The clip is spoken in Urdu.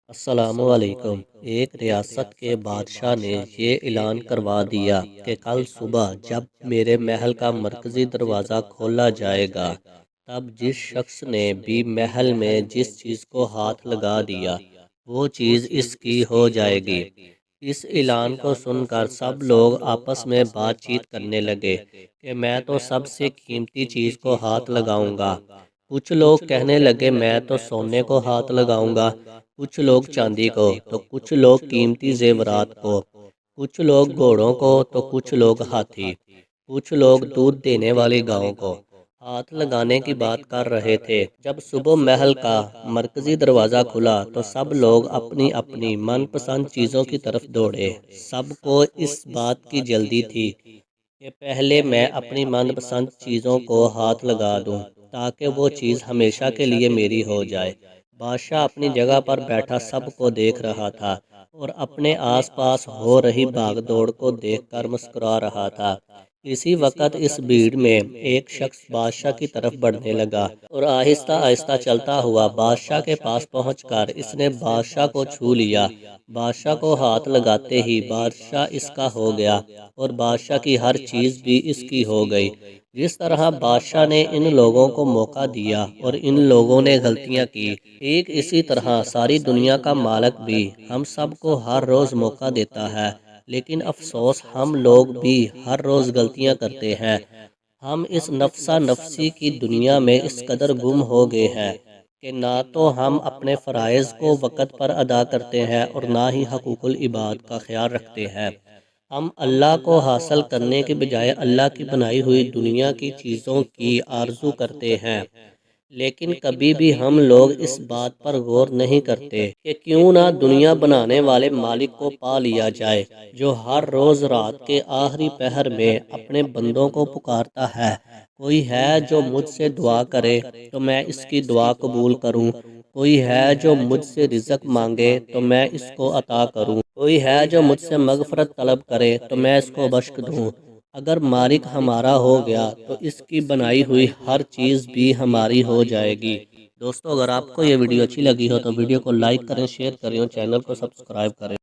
السلام علیکم۔ ایک ریاست کے بادشاہ نے یہ اعلان کروا دیا کہ کل صبح جب میرے محل کا مرکزی دروازہ کھولا جائے گا، تب جس شخص نے بھی محل میں جس چیز کو ہاتھ لگا دیا، وہ چیز اس کی ہو جائے گی۔ اس اعلان کو سن کر سب لوگ آپس میں بات چیت کرنے لگے کہ میں تو سب سے قیمتی چیز کو ہاتھ لگاؤں گا۔ کچھ لوگ کہنے لگے میں تو سونے کو ہاتھ لگاؤں گا، کچھ لوگ چاندی کو، تو کچھ لوگ قیمتی زیورات کو، کچھ لوگ گھوڑوں کو، تو کچھ لوگ ہاتھی، کچھ لوگ دودھ دینے والی گاؤں کو ہاتھ لگانے کی بات کر رہے تھے۔ جب صبح محل کا مرکزی دروازہ کھلا تو سب لوگ اپنی اپنی من پسند چیزوں کی طرف دوڑے۔ سب کو اس بات کی جلدی تھی کہ پہلے میں اپنی من پسند چیزوں کو ہاتھ لگا دوں تاکہ وہ چیز ہمیشہ کے لیے میری ہو جائے۔ بادشاہ اپنی جگہ پر بیٹھا سب کو دیکھ رہا تھا اور اپنے آس پاس ہو رہی بھاگ دوڑ کو دیکھ کر مسکرا رہا تھا۔ اسی وقت اس بھیڑ میں ایک شخص بادشاہ کی طرف بڑھنے لگا اور آہستہ آہستہ چلتا ہوا بادشاہ کے پاس پہنچ کر اس نے بادشاہ کو چھو لیا۔ بادشاہ کو ہاتھ لگاتے ہی بادشاہ اس کا ہو گیا اور بادشاہ کی ہر چیز بھی اس کی ہو گئی۔ جس طرح بادشاہ نے ان لوگوں کو موقع دیا اور ان لوگوں نے غلطیاں کی، ٹھیک اسی طرح ساری دنیا کا مالک بھی ہم سب کو ہر روز موقع دیتا ہے، لیکن افسوس ہم لوگ بھی ہر روز غلطیاں کرتے ہیں۔ ہم اس نفسا نفسی کی دنیا میں اس قدر گم ہو گئے ہیں کہ نہ تو ہم اپنے فرائض کو وقت پر ادا کرتے ہیں اور نہ ہی حقوق العباد کا خیال رکھتے ہیں۔ ہم اللہ کو حاصل کرنے کے بجائے اللہ کی بنائی ہوئی دنیا کی چیزوں کی آرزو کرتے ہیں، لیکن کبھی بھی ہم لوگ اس بات پر غور نہیں کرتے کہ کیوں نہ دنیا بنانے والے مالک کو پا لیا جائے، جو ہر روز رات کے آخری پہر میں اپنے بندوں کو پکارتا ہے۔ کوئی ہے جو مجھ سے دعا کرے تو میں اس کی دعا قبول کروں، کوئی ہے جو مجھ سے رزق مانگے تو میں اس کو عطا کروں، کوئی ہے جو مجھ سے مغفرت طلب کرے تو میں اس کو بخش دوں۔ اگر مالک ہمارا ہو گیا تو اس کی بنائی ہوئی ہر چیز بھی ہماری ہو جائے گی۔ دوستو، اگر آپ کو یہ ویڈیو اچھی لگی ہو تو ویڈیو کو لائک کریں، شیئر کریں اور چینل کو سبسکرائب کریں۔